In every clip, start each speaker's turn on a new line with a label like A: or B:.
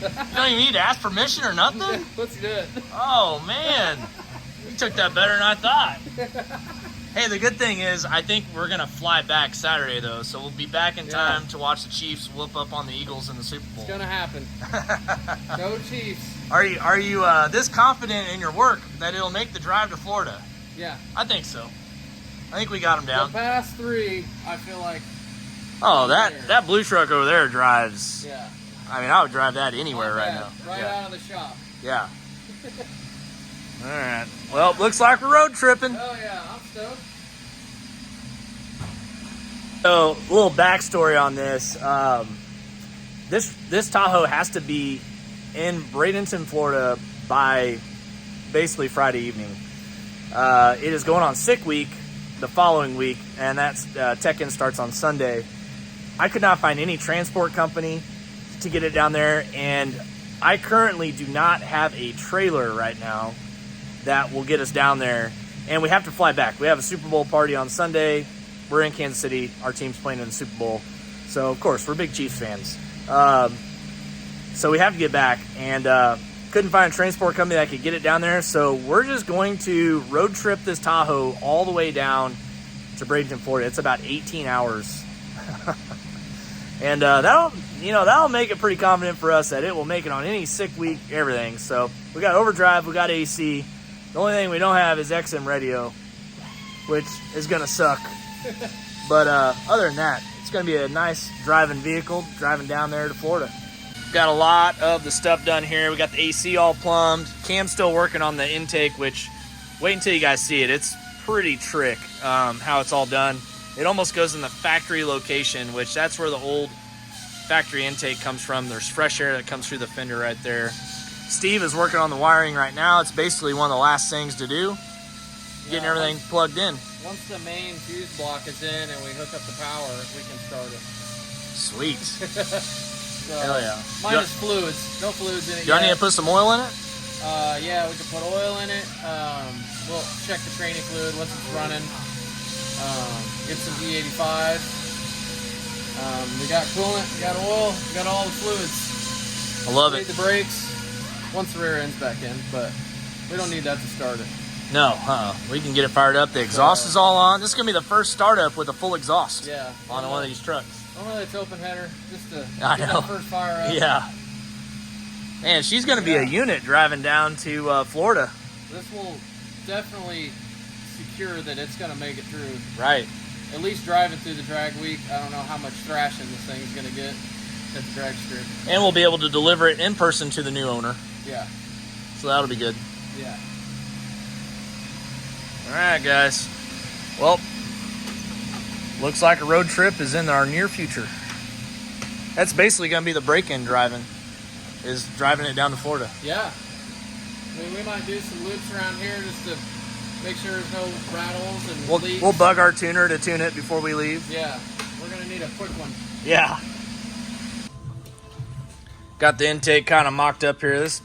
A: You don't even need to ask permission or nothing?
B: Let's do it.
A: Oh, man. You took that better than I thought. Hey, the good thing is I think we're going to fly back Saturday, though, so we'll be back in time to watch the Chiefs whoop up on the Eagles in the Super Bowl.
B: It's going to happen. Go Chiefs.
A: Are you this confident in your work that it'll make the drive to Florida?
B: Yeah.
A: I think so. I think we got them down.
B: The past 3, I feel like.
A: Oh, that blue truck over there drives.
B: Yeah.
A: I mean, I would drive that anywhere right now.
B: Right out of the shop.
A: Yeah. All right. Well, looks like we're road tripping.
B: Oh, yeah. I'm stoked.
A: So, a little backstory on this. This Tahoe has to be in Bradenton, Florida by basically Friday evening. It is going on sick week the following week, and that's check-in starts on Sunday. I could not find any transport company to get it down there, and I currently do not have a trailer right now that will get us down there, and we have to fly back. We have a Super Bowl party on Sunday. We're in Kansas City. Our team's playing in the Super Bowl, so of course we're big Chiefs fans. So we have to get back, and couldn't find a transport company that could get it down there, so we're just going to road trip this Tahoe all the way down to Bradenton, Florida. It's about 18 hours. And that'll make it pretty confident for us that it will make it on any sick week, everything. So we got overdrive, we got AC. The only thing we don't have is XM radio, which is going to suck. But other than that, it's going to be a nice driving vehicle, driving down there to Florida. Got a lot of the stuff done here. We got the AC all plumbed. Cam's still working on the intake, which, wait until you guys see it. It's pretty trick how it's all done. It almost goes in the factory location, which that's where the old factory intake comes from. There's fresh air that comes through the fender right there. Steve is working on the wiring right now. It's basically one of the last things to do, getting everything plugged in.
B: Once the main fuse block is in and we hook up the power, we can start it.
A: Sweet.
B: So,
A: hell yeah.
B: Minus fluids. No fluids in it
A: Do I need to put some oil in it?
B: Yeah, we can put oil in it. We'll check the training fluid once it's running. Get some E85. We got coolant, we got oil, we got all the fluids.
A: I love
B: we
A: it.
B: need the brakes once the rear end's back in, but we don't need that to start it.
A: No, we can get it fired up. The exhaust is all on. This is going to be the first startup with a full exhaust on one of these trucks.
B: Only it's open header, just to
A: I
B: get
A: know.
B: that first fire up.
A: Yeah. Man, she's going to be a unit driving down to Florida.
B: This will definitely secure that it's going to make it through.
A: Right.
B: At least driving through the drag week. I don't know how much thrashing this thing is going to get at the drag strip.
A: And we'll be able to deliver it in person to the new owner.
B: Yeah.
A: So that'll be good.
B: Yeah.
A: All right, guys. Well, looks like a road trip is in our near future. That's basically going to be the break-in driving, is driving it down to Florida.
B: Yeah. I mean, we might do some loops around here just to make sure there's no rattles and leaks.
A: We'll bug our tuner to tune it before we leave.
B: Yeah. We're going to need a quick one.
A: Yeah. Got the intake kind of mocked up here. This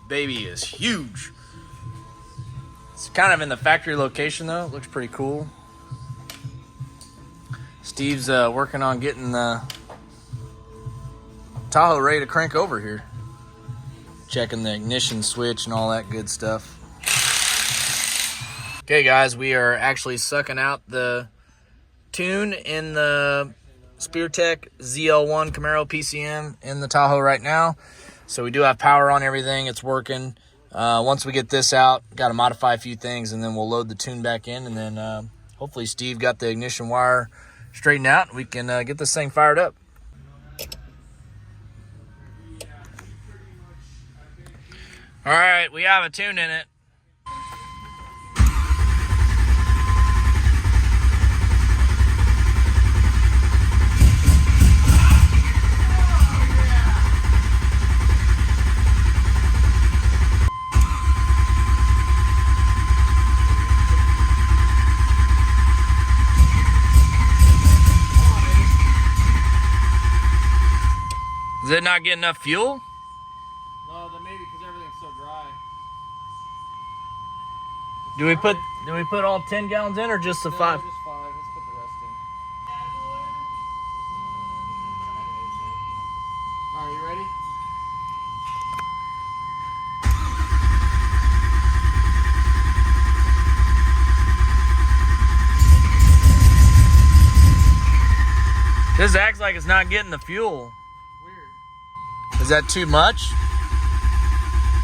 A: baby is huge. It's kind of in the factory location, though. It looks pretty cool. Steve's working on getting the Tahoe ready to crank over here. Checking the ignition switch and all that good stuff. Okay, guys, we are actually sucking out the tune in the SpearTech ZL1 Camaro PCM in the Tahoe right now. So we do have power on everything. It's working. Once we get this out, got to modify a few things, and then we'll load the tune back in, and then hopefully Steve got the ignition wire straightened out, and we can get this thing fired up. All right, we have a tune in it. Is it not getting enough fuel?
B: No, then maybe because everything's so dry.
A: Do we put all 10 gallons in or just the 5?
B: Just 5. Let's put the rest in. All right, you ready?
A: just acts like it's not getting the fuel.
B: Weird.
A: Is that too much?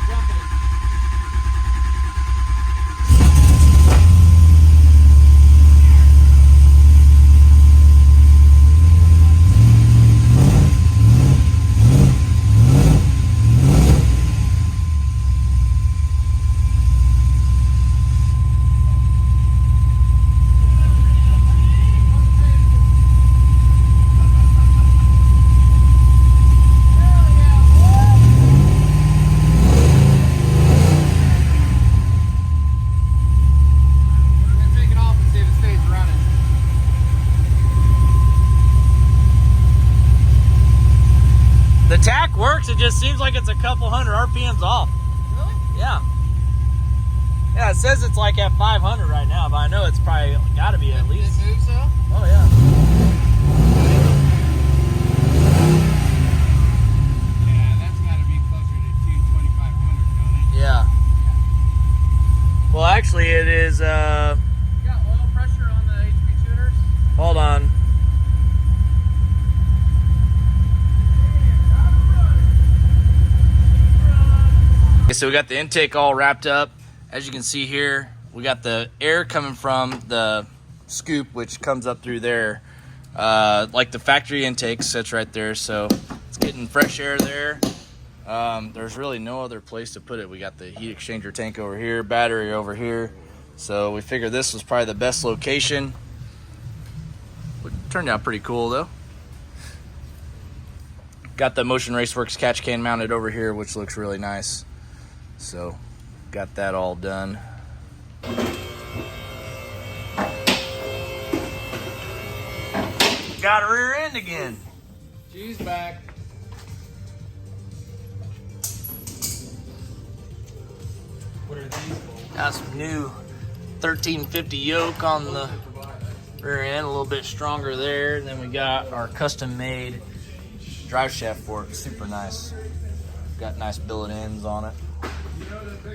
B: Jumping it.
A: The tack works, it just seems like it's a couple hundred RPMs off.
B: Really?
A: Yeah. Yeah, it says it's like at 500 right now, but I know it's probably got to be at least.
B: It moves so?
A: Oh, yeah.
B: Yeah, that's got to be closer to 2,500, don't it?
A: Yeah. Well, actually, it is.
B: You got oil pressure on the HP tuners?
A: Hold on. Okay, so we got the intake all wrapped up. As you can see here, we got the air coming from the scoop, which comes up through there. Like the factory intake sits right there, so it's getting fresh air there. There's really no other place to put it. We got the heat exchanger tank over here, battery over here. So we figured this was probably the best location. It turned out pretty cool though. Got the Motion Raceworks catch can mounted over here, which looks really nice. So got that all done. Got a rear end again.
B: G's back. What are these for?
A: Got some new 1350 yoke on the rear end, a little bit stronger there. And then we got our custom made drive shaft fork, super nice. Got nice billet ends on it.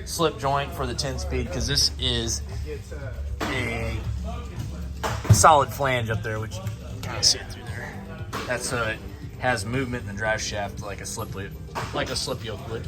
A: Slip joint for the 10-speed, because this is a solid flange up there, which you can kind of see it through there. That's so it has movement in the drive shaft like a slip yoke would.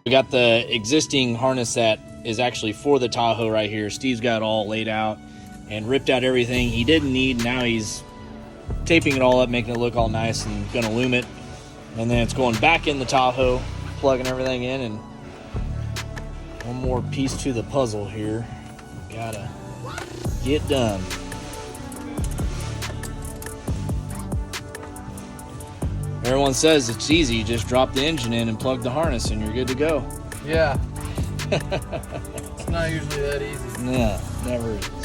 A: We got the existing harness that is actually for the Tahoe right here. Steve's got it all laid out and ripped out everything he didn't need. Now he's taping it all up, making it look all nice, and gonna loom it. And then it's going back in the Tahoe, plugging everything in, and one more piece to the puzzle here. We gotta get done. Everyone says it's easy, you just drop the engine in and plug the harness and you're good to go.
B: Yeah. It's not usually that easy.
A: No, never is.